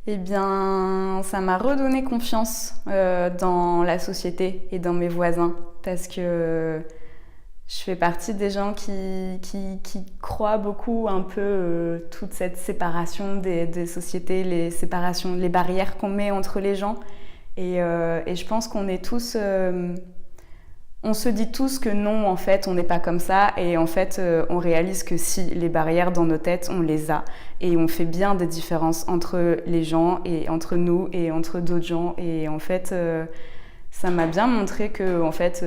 Eh bien, ça m'a redonné confiance dans la société et dans mes voisins parce que je fais partie des gens qui croient beaucoup un peu toute cette séparation des sociétés, les séparations, les barrières qu'on met entre les gens. Et je pense qu'on est tous... on se dit tous que non, en fait, on n'est pas comme ça. Et en fait, on réalise que si, les barrières dans nos têtes, on les a. Et on fait bien des différences entre les gens et entre nous et entre d'autres gens. Et en fait, ça m'a bien montré que, en fait,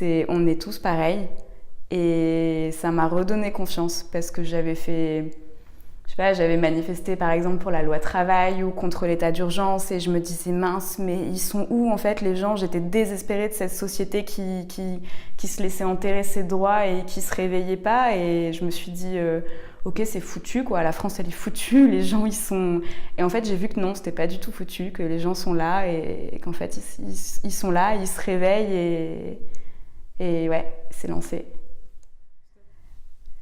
on est tous pareils. Et ça m'a redonné confiance parce que j'avais fait... Je sais pas, j'avais manifesté par exemple pour la loi travail ou contre l'état d'urgence et je me disais mince, mais ils sont où en fait les gens? J'étais désespérée de cette société qui se laissait enterrer ses droits et qui se réveillait pas et je me suis dit ok, c'est foutu quoi, la France elle est foutue, les gens ils sont... Et en fait j'ai vu que non, c'était pas du tout foutu, que les gens sont là et qu'en fait ils sont là, ils se réveillent et ouais, c'est lancé.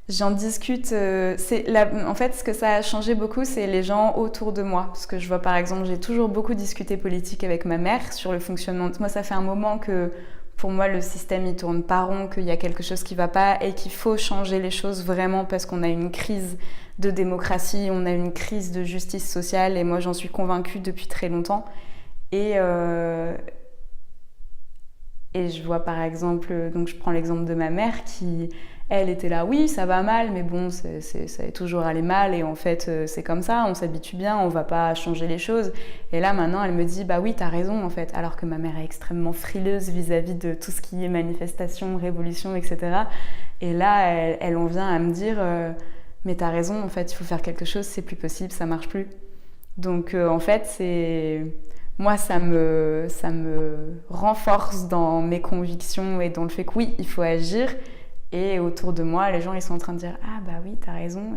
J'en discute. En fait, ce que ça a changé beaucoup, c'est les gens autour de moi. Parce que je vois, par exemple, j'ai toujours beaucoup discuté politique avec ma mère sur le fonctionnement. Moi, ça fait un moment que, pour moi, le système, il tourne pas rond, qu'il y a quelque chose qui va pas et qu'il faut changer les choses vraiment parce qu'on a une crise de démocratie, on a une crise de justice sociale et moi, j'en suis convaincue depuis très longtemps. Et, euh, et je vois, par exemple, donc je prends l'exemple de ma mère qui... Elle était là, oui, ça va mal, mais bon, ça est toujours allé mal et en fait, c'est comme ça, on s'habitue bien, on va pas changer les choses. Et là, maintenant, elle me dit, bah oui, t'as raison en fait, alors que ma mère est extrêmement frileuse vis-à-vis de tout ce qui est manifestation, révolution, etc. Et là, elle en vient à me dire, mais t'as raison, en fait, il faut faire quelque chose, c'est plus possible, ça marche plus. Donc, en fait, moi, ça me renforce dans mes convictions et dans le fait que oui, il faut agir. Et autour de moi, les gens, ils sont en train de dire « Ah bah oui, t'as raison »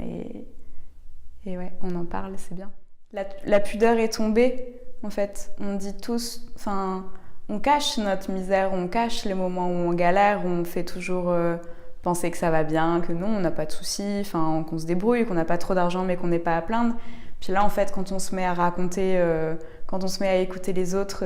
et ouais, on en parle, c'est bien. La pudeur est tombée, en fait. On dit tous... Enfin, on cache notre misère, on cache les moments où on galère, on fait toujours penser que ça va bien, que non, on n'a pas de soucis, enfin, qu'on se débrouille, qu'on n'a pas trop d'argent mais qu'on n'est pas à plaindre. Puis là, en fait, quand on se met à raconter, quand on se met à écouter les autres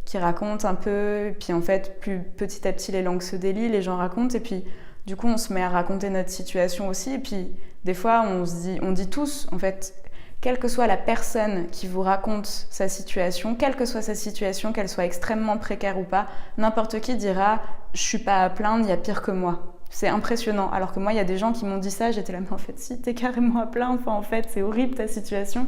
qui racontent un peu, et puis en fait, plus petit à petit, les langues se délient, les gens racontent, et puis du coup, on se met à raconter notre situation aussi, et puis des fois, on dit tous, en fait, quelle que soit la personne qui vous raconte sa situation, quelle que soit sa situation, qu'elle soit extrêmement précaire ou pas, n'importe qui dira « je suis pas à plaindre, il y a pire que moi ». C'est impressionnant. Alors que moi, il y a des gens qui m'ont dit ça, j'étais là, mais en fait, si, t'es carrément à plaindre, enfin, en fait, c'est horrible ta situation.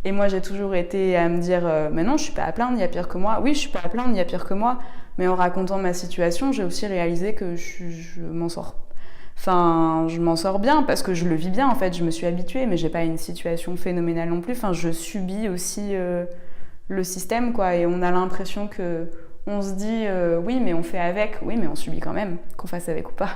Et moi, j'ai toujours été à me dire, mais non, je suis pas à plaindre, il y a pire que moi. Oui, je suis pas à plaindre, il y a pire que moi. Mais en racontant ma situation, j'ai aussi réalisé que je m'en sors. Enfin, je m'en sors bien parce que je le vis bien, en fait. Je me suis habituée, mais j'ai pas une situation phénoménale non plus. Enfin, je subis aussi le système, quoi. Et on a l'impression que on se dit, oui, mais on fait avec. Oui, mais on subit quand même, qu'on fasse avec ou pas.